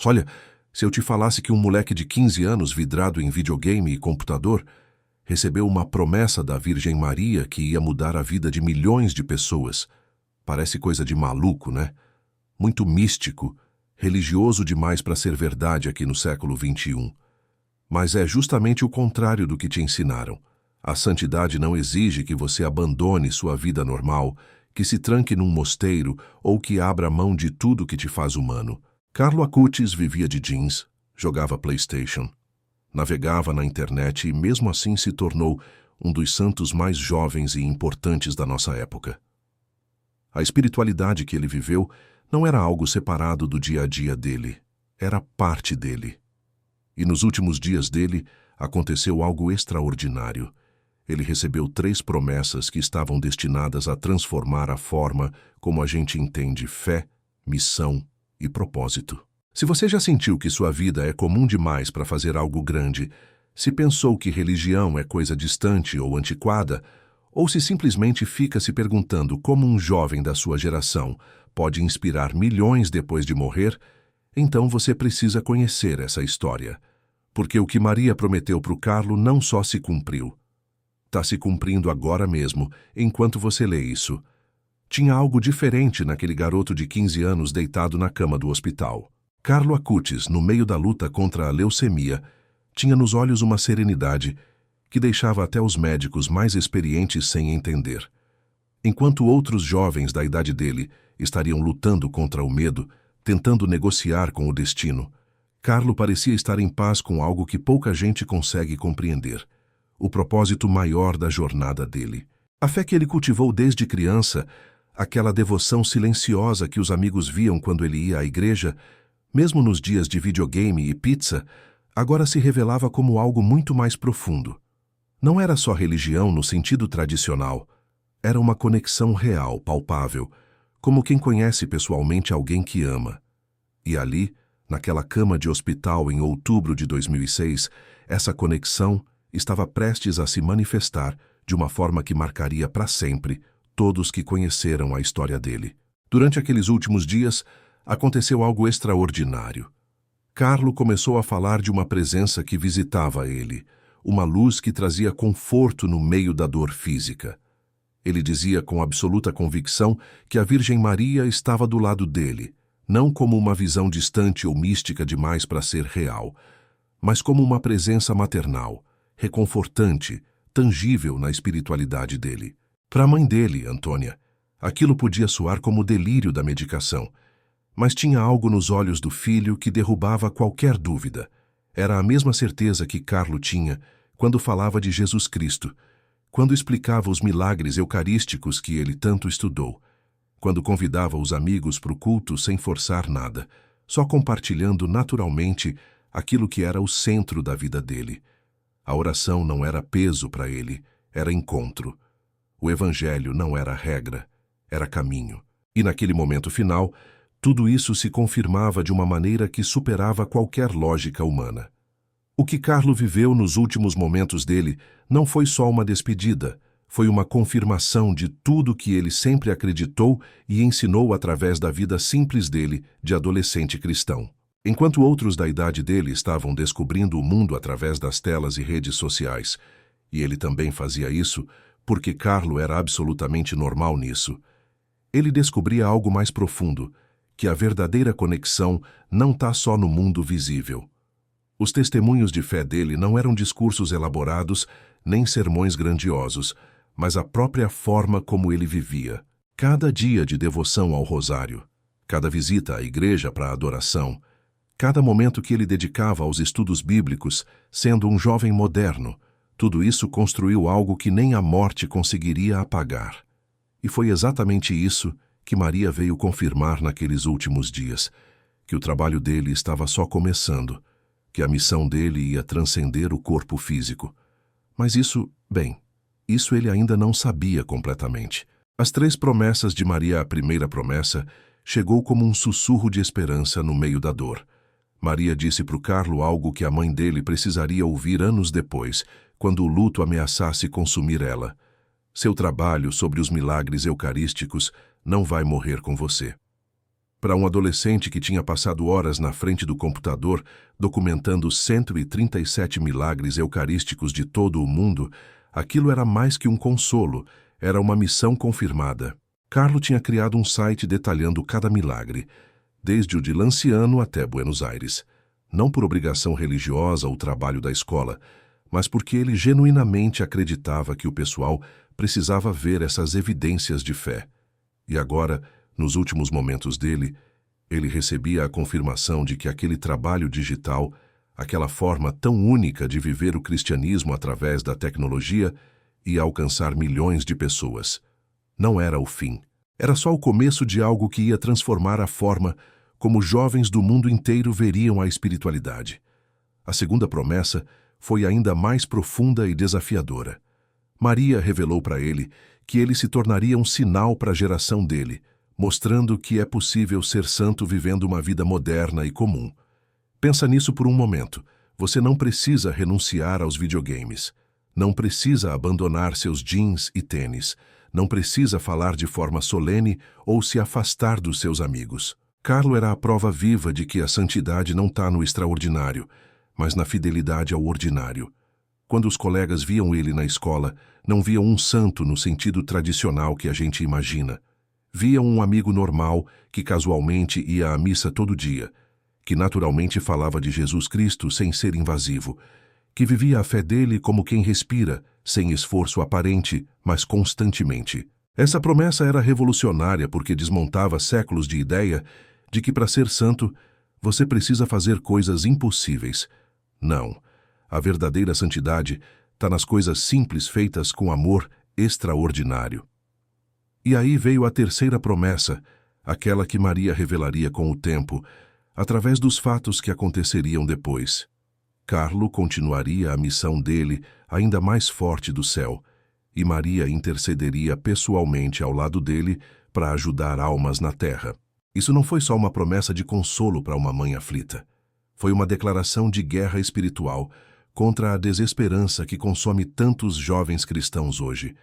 Olha, se eu te falasse que um moleque de 15 anos vidrado em videogame e computador recebeu uma promessa da Virgem Maria que ia mudar a vida de milhões de pessoas. Parece coisa de maluco, né? Muito místico, religioso demais para ser verdade aqui no século XXI. Mas é justamente o contrário do que te ensinaram. A santidade não exige que você abandone sua vida normal, que se tranque num mosteiro ou que abra mão de tudo que te faz humano. Carlo Acutis vivia de jeans, jogava PlayStation, navegava na internet e mesmo assim se tornou um dos santos mais jovens e importantes da nossa época. A espiritualidade que ele viveu não era algo separado do dia a dia dele, era parte dele. E nos últimos dias dele aconteceu algo extraordinário. Ele recebeu 3 promessas que estavam destinadas a transformar a forma como a gente entende fé, missão e propósito. Se você já sentiu que sua vida é comum demais para fazer algo grande, se pensou que religião é coisa distante ou antiquada, ou se simplesmente fica se perguntando como um jovem da sua geração pode inspirar milhões depois de morrer, então você precisa conhecer essa história. Porque o que Maria prometeu para o Carlo não só se cumpriu. Está se cumprindo agora mesmo, enquanto você lê isso. Tinha algo diferente naquele garoto de 15 anos deitado na cama do hospital. Carlo Acutis, no meio da luta contra a leucemia, tinha nos olhos uma serenidade que deixava até os médicos mais experientes sem entender. Enquanto outros jovens da idade dele estariam lutando contra o medo, tentando negociar com o destino, Carlo parecia estar em paz com algo que pouca gente consegue compreender: o propósito maior da jornada dele. A fé que ele cultivou desde criança, aquela devoção silenciosa que os amigos viam quando ele ia à igreja, mesmo nos dias de videogame e pizza, agora se revelava como algo muito mais profundo. Não era só religião no sentido tradicional, era uma conexão real, palpável, como quem conhece pessoalmente alguém que ama. E ali, naquela cama de hospital em outubro de 2006, essa conexão estava prestes a se manifestar de uma forma que marcaria para sempre todos que conheceram a história dele. Durante aqueles últimos dias, aconteceu algo extraordinário. Carlo começou a falar de uma presença que visitava ele, uma luz que trazia conforto no meio da dor física. Ele dizia com absoluta convicção que a Virgem Maria estava do lado dele, não como uma visão distante ou mística demais para ser real, mas como uma presença maternal, reconfortante, tangível na espiritualidade dele. Para a mãe dele, Antônia, aquilo podia soar como o delírio da medicação, mas tinha algo nos olhos do filho que derrubava qualquer dúvida. Era a mesma certeza que Carlo tinha quando falava de Jesus Cristo, quando explicava os milagres eucarísticos que ele tanto estudou, quando convidava os amigos para o culto sem forçar nada, só compartilhando naturalmente aquilo que era o centro da vida dele. A oração não era peso para ele, era encontro. O evangelho não era regra, era caminho. E naquele momento final, tudo isso se confirmava de uma maneira que superava qualquer lógica humana. O que Carlo viveu nos últimos momentos dele não foi só uma despedida, foi uma confirmação de tudo que ele sempre acreditou e ensinou através da vida simples dele de adolescente cristão. Enquanto outros da idade dele estavam descobrindo o mundo através das telas e redes sociais, e ele também fazia isso porque Carlo era absolutamente normal nisso, ele descobria algo mais profundo, que a verdadeira conexão não está só no mundo visível. Os testemunhos de fé dele não eram discursos elaborados, nem sermões grandiosos, mas a própria forma como ele vivia. Cada dia de devoção ao rosário, cada visita à igreja para a adoração, cada momento que ele dedicava aos estudos bíblicos, sendo um jovem moderno, tudo isso construiu algo que nem a morte conseguiria apagar. E foi exatamente isso que Maria veio confirmar naqueles últimos dias, que o trabalho dele estava só começando, que a missão dele ia transcender o corpo físico. Mas isso ele ainda não sabia completamente. As 3 promessas de Maria, a primeira promessa, chegou como um sussurro de esperança no meio da dor. Maria disse para o Carlo algo que a mãe dele precisaria ouvir anos depois, quando o luto ameaçasse consumir ela. Seu trabalho sobre os milagres eucarísticos não vai morrer com você. Para um adolescente que tinha passado horas na frente do computador, documentando 137 milagres eucarísticos de todo o mundo, aquilo era mais que um consolo, era uma missão confirmada. Carlo tinha criado um site detalhando cada milagre, desde o de Lanciano até Buenos Aires, não por obrigação religiosa ou trabalho da escola, mas porque ele genuinamente acreditava que o pessoal precisava ver essas evidências de fé. E agora, nos últimos momentos dele, ele recebia a confirmação de que aquele trabalho digital, aquela forma tão única de viver o cristianismo através da tecnologia, ia alcançar milhões de pessoas. Não era o fim. Era só o começo de algo que ia transformar a forma como jovens do mundo inteiro veriam a espiritualidade. A segunda promessa foi ainda mais profunda e desafiadora. Maria revelou para ele que ele se tornaria um sinal para a geração dele, mostrando que é possível ser santo vivendo uma vida moderna e comum. Pensa nisso por um momento. Você não precisa renunciar aos videogames. Não precisa abandonar seus jeans e tênis. Não precisa falar de forma solene ou se afastar dos seus amigos. Carlo era a prova viva de que a santidade não está no extraordinário, mas na fidelidade ao ordinário. Quando os colegas viam ele na escola, não viam um santo no sentido tradicional que a gente imagina. Viam um amigo normal que casualmente ia à missa todo dia, que naturalmente falava de Jesus Cristo sem ser invasivo, que vivia a fé dele como quem respira, sem esforço aparente, mas constantemente. Essa promessa era revolucionária porque desmontava séculos de ideia de que para ser santo você precisa fazer coisas impossíveis. Não. A verdadeira santidade está nas coisas simples feitas com amor extraordinário. E aí veio a terceira promessa, aquela que Maria revelaria com o tempo, através dos fatos que aconteceriam depois. Carlo continuaria a missão dele ainda mais forte do céu, e Maria intercederia pessoalmente ao lado dele para ajudar almas na terra. Isso não foi só uma promessa de consolo para uma mãe aflita. Foi uma declaração de guerra espiritual contra a desesperança que consome tantos jovens cristãos hoje.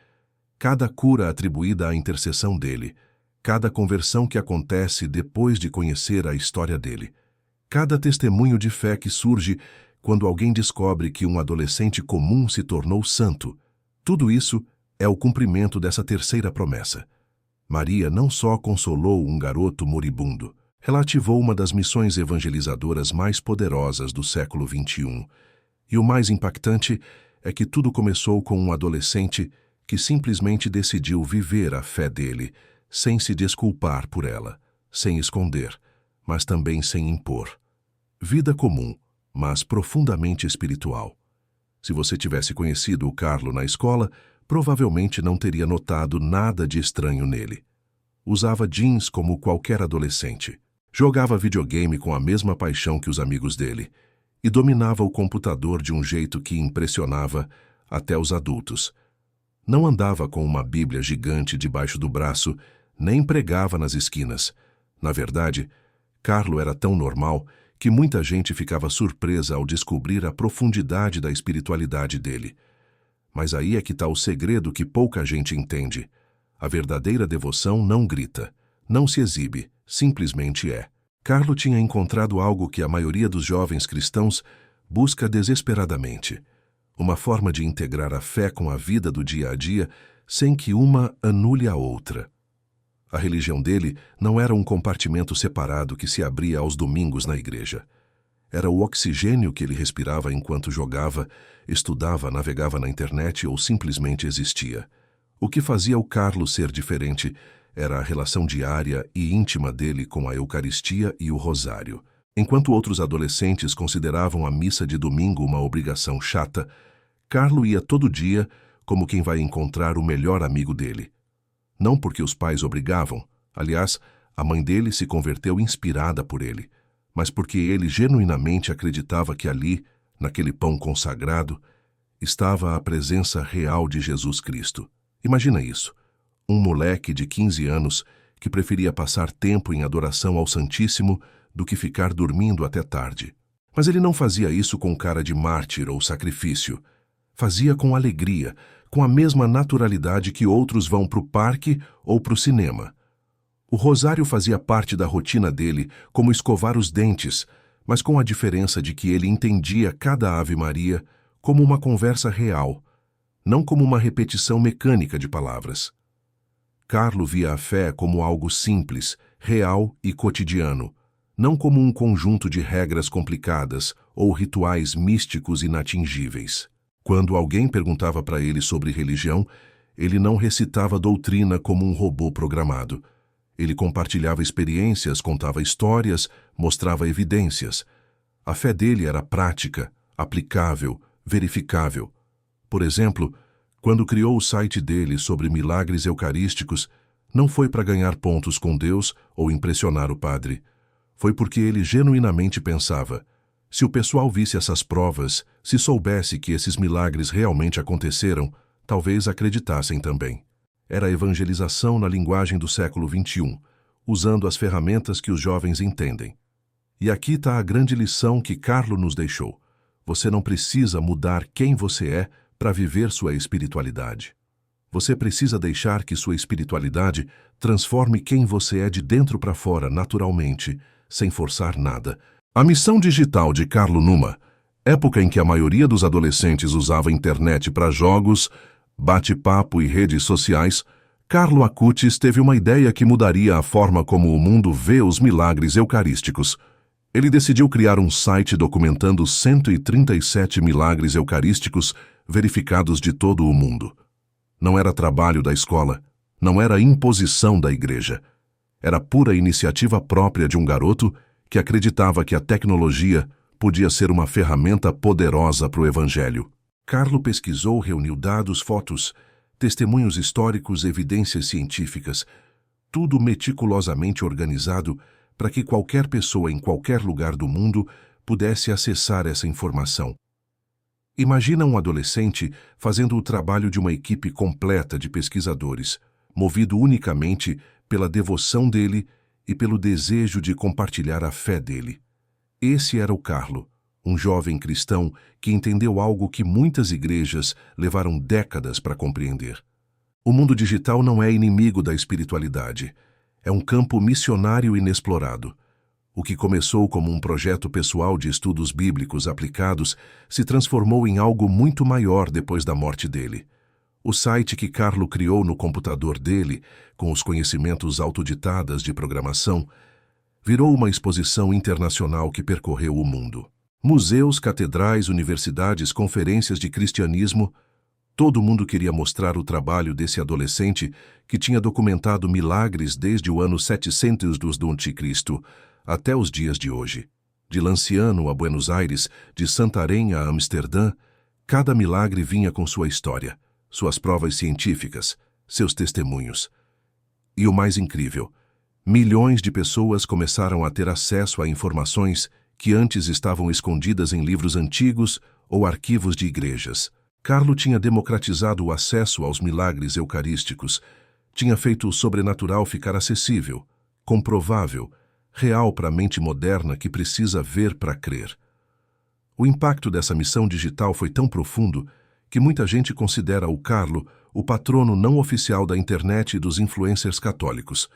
Cada cura atribuída à intercessão dele, cada conversão que acontece depois de conhecer a história dele, cada testemunho de fé que surge quando alguém descobre que um adolescente comum se tornou santo, tudo isso é o cumprimento dessa terceira promessa. Maria não só consolou um garoto moribundo, ela ativou uma das missões evangelizadoras mais poderosas do século XXI. E o mais impactante é que tudo começou com um adolescente que simplesmente decidiu viver a fé dele, sem se desculpar por ela, sem esconder, mas também sem impor. Vida comum, mas profundamente espiritual. Se você tivesse conhecido o Carlo na escola, provavelmente não teria notado nada de estranho nele. Usava jeans como qualquer adolescente. Jogava videogame com a mesma paixão que os amigos dele. E dominava o computador de um jeito que impressionava até os adultos. Não andava com uma Bíblia gigante debaixo do braço, nem pregava nas esquinas. Na verdade, Carlo era tão normal que muita gente ficava surpresa ao descobrir a profundidade da espiritualidade dele. Mas aí é que está o segredo que pouca gente entende. A verdadeira devoção não grita, não se exibe, simplesmente é. Carlo tinha encontrado algo que a maioria dos jovens cristãos busca desesperadamente. Uma forma de integrar a fé com a vida do dia a dia sem que uma anule a outra. A religião dele não era um compartimento separado que se abria aos domingos na igreja. Era o oxigênio que ele respirava enquanto jogava, estudava, navegava na internet ou simplesmente existia. O que fazia o Carlo ser diferente era a relação diária e íntima dele com a Eucaristia e o Rosário. Enquanto outros adolescentes consideravam a missa de domingo uma obrigação chata, Carlo ia todo dia como quem vai encontrar o melhor amigo dele. Não porque os pais obrigavam, aliás, a mãe dele se converteu inspirada por ele, mas porque ele genuinamente acreditava que ali, naquele pão consagrado, estava a presença real de Jesus Cristo. Imagina isso, um moleque de 15 anos que preferia passar tempo em adoração ao Santíssimo do que ficar dormindo até tarde. Mas ele não fazia isso com cara de mártir ou sacrifício. Fazia com alegria, com a mesma naturalidade que outros vão para o parque ou para o cinema. O rosário fazia parte da rotina dele, como escovar os dentes, mas com a diferença de que ele entendia cada Ave Maria como uma conversa real, não como uma repetição mecânica de palavras. Carlo via a fé como algo simples, real e cotidiano, não como um conjunto de regras complicadas ou rituais místicos inatingíveis. Quando alguém perguntava para ele sobre religião, ele não recitava doutrina como um robô programado. Ele compartilhava experiências, contava histórias, mostrava evidências. A fé dele era prática, aplicável, verificável. Por exemplo, quando criou o site dele sobre milagres eucarísticos, não foi para ganhar pontos com Deus ou impressionar o padre. Foi porque ele genuinamente pensava: se o pessoal visse essas provas, se soubesse que esses milagres realmente aconteceram, talvez acreditassem também. Era a evangelização na linguagem do século XXI, usando as ferramentas que os jovens entendem. E aqui está a grande lição que Carlo nos deixou. Você não precisa mudar quem você é para viver sua espiritualidade. Você precisa deixar que sua espiritualidade transforme quem você é de dentro para fora naturalmente, sem forçar nada. A missão digital de Carlo Numa, época em que a maioria dos adolescentes usava a internet para jogos, bate-papo e redes sociais, Carlo Acutis teve uma ideia que mudaria a forma como o mundo vê os milagres eucarísticos. Ele decidiu criar um site documentando 137 milagres eucarísticos verificados de todo o mundo. Não era trabalho da escola, não era imposição da igreja. Era pura iniciativa própria de um garoto que acreditava que a tecnologia podia ser uma ferramenta poderosa para o evangelho. Carlo pesquisou, reuniu dados, fotos, testemunhos históricos, evidências científicas, tudo meticulosamente organizado para que qualquer pessoa em qualquer lugar do mundo pudesse acessar essa informação. Imagina um adolescente fazendo o trabalho de uma equipe completa de pesquisadores, movido unicamente pela devoção dele e pelo desejo de compartilhar a fé dele. Esse era o Carlo, um jovem cristão que entendeu algo que muitas igrejas levaram décadas para compreender. O mundo digital não é inimigo da espiritualidade. É um campo missionário inexplorado. O que começou como um projeto pessoal de estudos bíblicos aplicados se transformou em algo muito maior depois da morte dele. O site que Carlo criou no computador dele, com os conhecimentos autodidatas de programação, virou uma exposição internacional que percorreu o mundo. Museus, catedrais, universidades, conferências de cristianismo, todo mundo queria mostrar o trabalho desse adolescente que tinha documentado milagres desde o ano 700 do Anticristo até os dias de hoje. De Lanciano a Buenos Aires, de Santarém a Amsterdã, cada milagre vinha com sua história, suas provas científicas, seus testemunhos. E o mais incrível, milhões de pessoas começaram a ter acesso a informações que antes estavam escondidas em livros antigos ou arquivos de igrejas. Carlo tinha democratizado o acesso aos milagres eucarísticos, tinha feito o sobrenatural ficar acessível, comprovável, real para a mente moderna que precisa ver para crer. O impacto dessa missão digital foi tão profundo que muita gente considera o Carlo o patrono não oficial da internet e dos influencers católicos.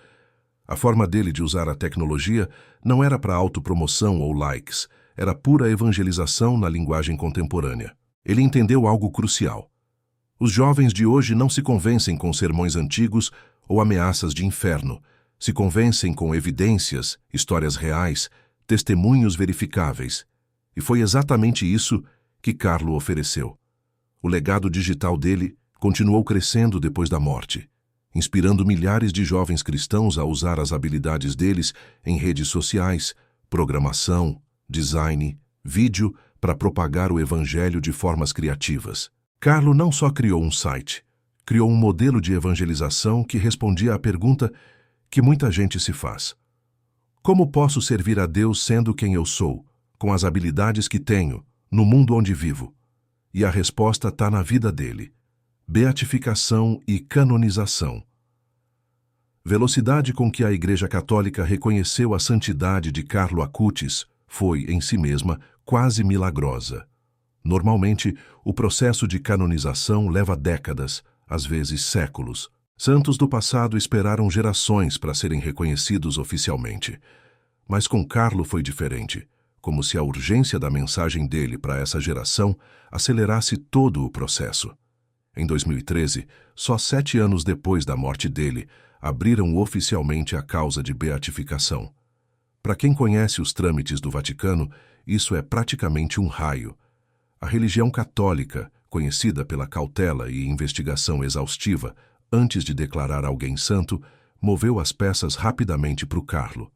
A forma dele de usar a tecnologia não era para autopromoção ou likes, era pura evangelização na linguagem contemporânea. Ele entendeu algo crucial. Os jovens de hoje não se convencem com sermões antigos ou ameaças de inferno, se convencem com evidências, histórias reais, testemunhos verificáveis. E foi exatamente isso que Carlo ofereceu. O legado digital dele continuou crescendo depois da morte, inspirando milhares de jovens cristãos a usar as habilidades deles em redes sociais, programação, design, vídeo para propagar o evangelho de formas criativas. Carlo não só criou um site, criou um modelo de evangelização que respondia à pergunta que muita gente se faz: como posso servir a Deus sendo quem eu sou, com as habilidades que tenho, no mundo onde vivo? E a resposta está na vida dele: beatificação e canonização. Velocidade com que a Igreja Católica reconheceu a santidade de Carlo Acutis foi, em si mesma, quase milagrosa. Normalmente, o processo de canonização leva décadas, às vezes séculos. Santos do passado esperaram gerações para serem reconhecidos oficialmente. Mas com Carlo foi diferente, como se a urgência da mensagem dele para essa geração acelerasse todo o processo. Em 2013, só 7 anos depois da morte dele, abriram oficialmente a causa de beatificação. Para quem conhece os trâmites do Vaticano, isso é praticamente um raio. A religião católica, conhecida pela cautela e investigação exaustiva antes de declarar alguém santo, moveu as peças rapidamente para o Carlo.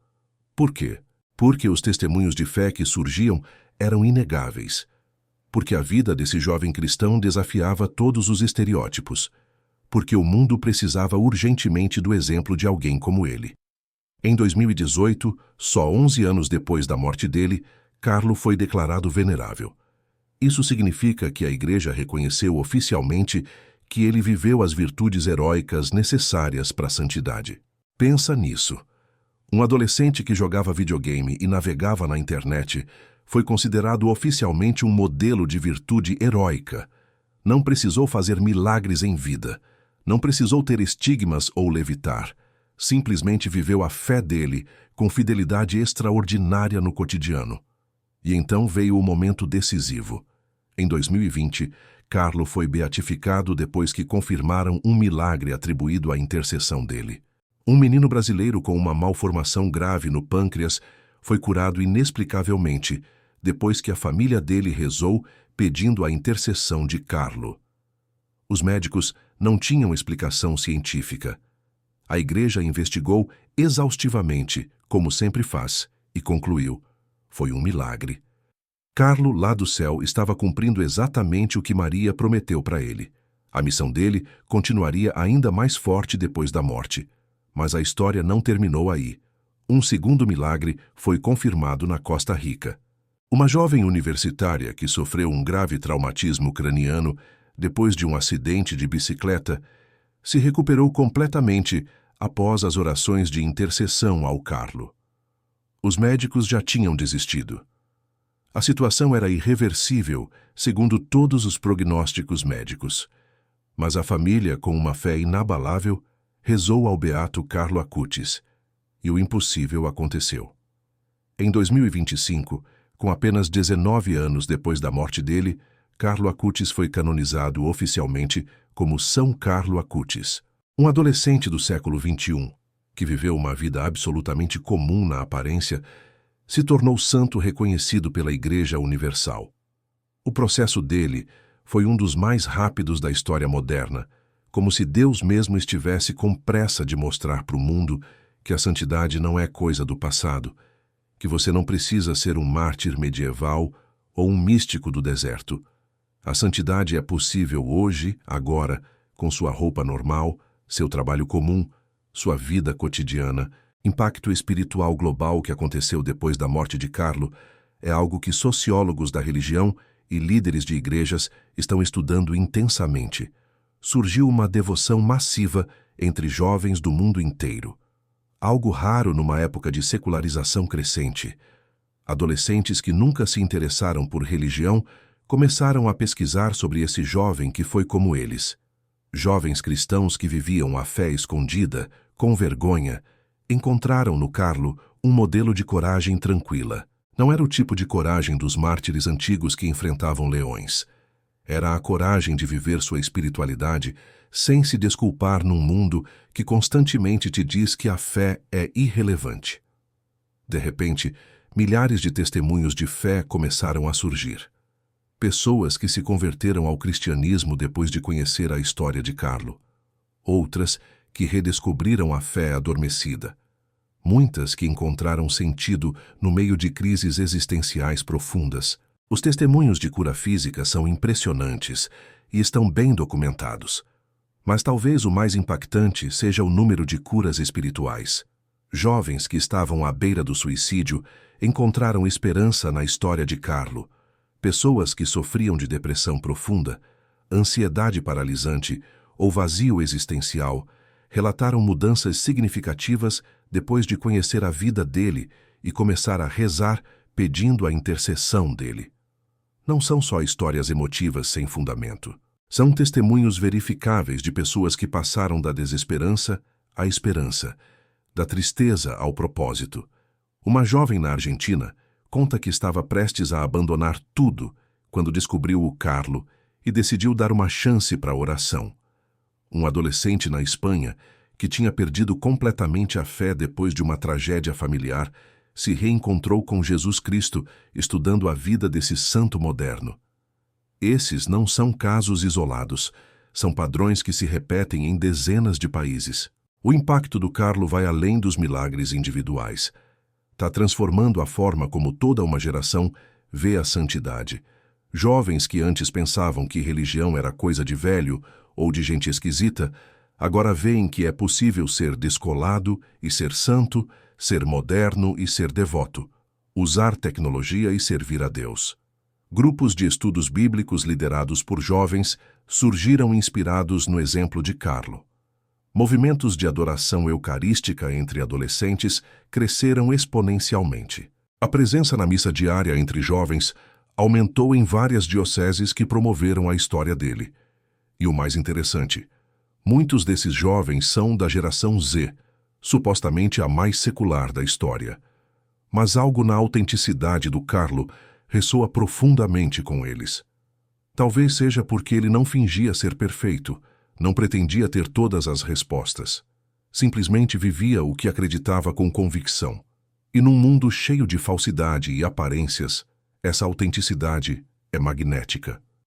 Por quê? Porque os testemunhos de fé que surgiam eram inegáveis. Porque a vida desse jovem cristão desafiava todos os estereótipos. Porque o mundo precisava urgentemente do exemplo de alguém como ele. Em 2018, só 11 anos depois da morte dele, Carlo foi declarado venerável. Isso significa que a Igreja reconheceu oficialmente que ele viveu as virtudes heróicas necessárias para a santidade. Pensa nisso. Um adolescente que jogava videogame e navegava na internet foi considerado oficialmente um modelo de virtude heróica. Não precisou fazer milagres em vida. Não precisou ter estigmas ou levitar. Simplesmente viveu a fé dele com fidelidade extraordinária no cotidiano. E então veio o momento decisivo. Em 2020, Carlo foi beatificado depois que confirmaram um milagre atribuído à intercessão dele. Um menino brasileiro com uma malformação grave no pâncreas foi curado inexplicavelmente depois que a família dele rezou pedindo a intercessão de Carlo. Os médicos não tinham explicação científica. A Igreja investigou exaustivamente, como sempre faz, e concluiu: foi um milagre. Carlo, lá do céu, estava cumprindo exatamente o que Maria prometeu para ele. A missão dele continuaria ainda mais forte depois da morte. Mas a história não terminou aí. Um segundo milagre foi confirmado na Costa Rica. Uma jovem universitária que sofreu um grave traumatismo craniano depois de um acidente de bicicleta se recuperou completamente após as orações de intercessão ao Carlo. Os médicos já tinham desistido. A situação era irreversível, segundo todos os prognósticos médicos. Mas a família, com uma fé inabalável, rezou ao beato Carlo Acutis, e o impossível aconteceu. Em 2025, com apenas 19 anos depois da morte dele, Carlo Acutis foi canonizado oficialmente como São Carlo Acutis, um adolescente do século XXI, que viveu uma vida absolutamente comum na aparência, se tornou santo reconhecido pela Igreja Universal. O processo dele foi um dos mais rápidos da história moderna, como se Deus mesmo estivesse com pressa de mostrar para o mundo que a santidade não é coisa do passado, que você não precisa ser um mártir medieval ou um místico do deserto. A santidade é possível hoje, agora, com sua roupa normal, seu trabalho comum, sua vida cotidiana. Impacto espiritual global que aconteceu depois da morte de Carlo é algo que sociólogos da religião e líderes de igrejas estão estudando intensamente. Surgiu uma devoção massiva entre jovens do mundo inteiro. Algo raro numa época de secularização crescente. Adolescentes que nunca se interessaram por religião começaram a pesquisar sobre esse jovem que foi como eles. Jovens cristãos que viviam a fé escondida, com vergonha, encontraram no Carlo um modelo de coragem tranquila. Não era o tipo de coragem dos mártires antigos que enfrentavam leões. Era a coragem de viver sua espiritualidade sem se desculpar num mundo que constantemente te diz que a fé é irrelevante. De repente, milhares de testemunhos de fé começaram a surgir. Pessoas que se converteram ao cristianismo depois de conhecer a história de Carlo. Outras que redescobriram a fé adormecida. Muitas que encontraram sentido no meio de crises existenciais profundas. Os testemunhos de cura física são impressionantes e estão bem documentados. Mas talvez o mais impactante seja o número de curas espirituais. Jovens que estavam à beira do suicídio encontraram esperança na história de Carlo. Pessoas que sofriam de depressão profunda, ansiedade paralisante ou vazio existencial relataram mudanças significativas depois de conhecer a vida dele e começar a rezar pedindo a intercessão dele. Não são só histórias emotivas sem fundamento. São testemunhos verificáveis de pessoas que passaram da desesperança à esperança, da tristeza ao propósito. Uma jovem na Argentina conta que estava prestes a abandonar tudo quando descobriu o Carlo e decidiu dar uma chance para a oração. Um adolescente na Espanha, que tinha perdido completamente a fé depois de uma tragédia familiar, se reencontrou com Jesus Cristo estudando a vida desse santo moderno. Esses não são casos isolados, são padrões que se repetem em dezenas de países. O impacto do Carlo vai além dos milagres individuais. Está transformando a forma como toda uma geração vê a santidade. Jovens que antes pensavam que religião era coisa de velho ou de gente esquisita, agora veem que é possível ser descolado e ser santo, ser moderno e ser devoto, usar tecnologia e servir a Deus. Grupos de estudos bíblicos liderados por jovens surgiram inspirados no exemplo de Carlo. Movimentos de adoração eucarística entre adolescentes cresceram exponencialmente. A presença na missa diária entre jovens aumentou em várias dioceses que promoveram a história dele. E o mais interessante, muitos desses jovens são da geração Z, supostamente a mais secular da história. Mas algo na autenticidade do Carlo ressoa profundamente com eles. Talvez seja porque ele não fingia ser perfeito, não pretendia ter todas as respostas. Simplesmente vivia o que acreditava com convicção. E num mundo cheio de falsidade e aparências, essa autenticidade é magnética.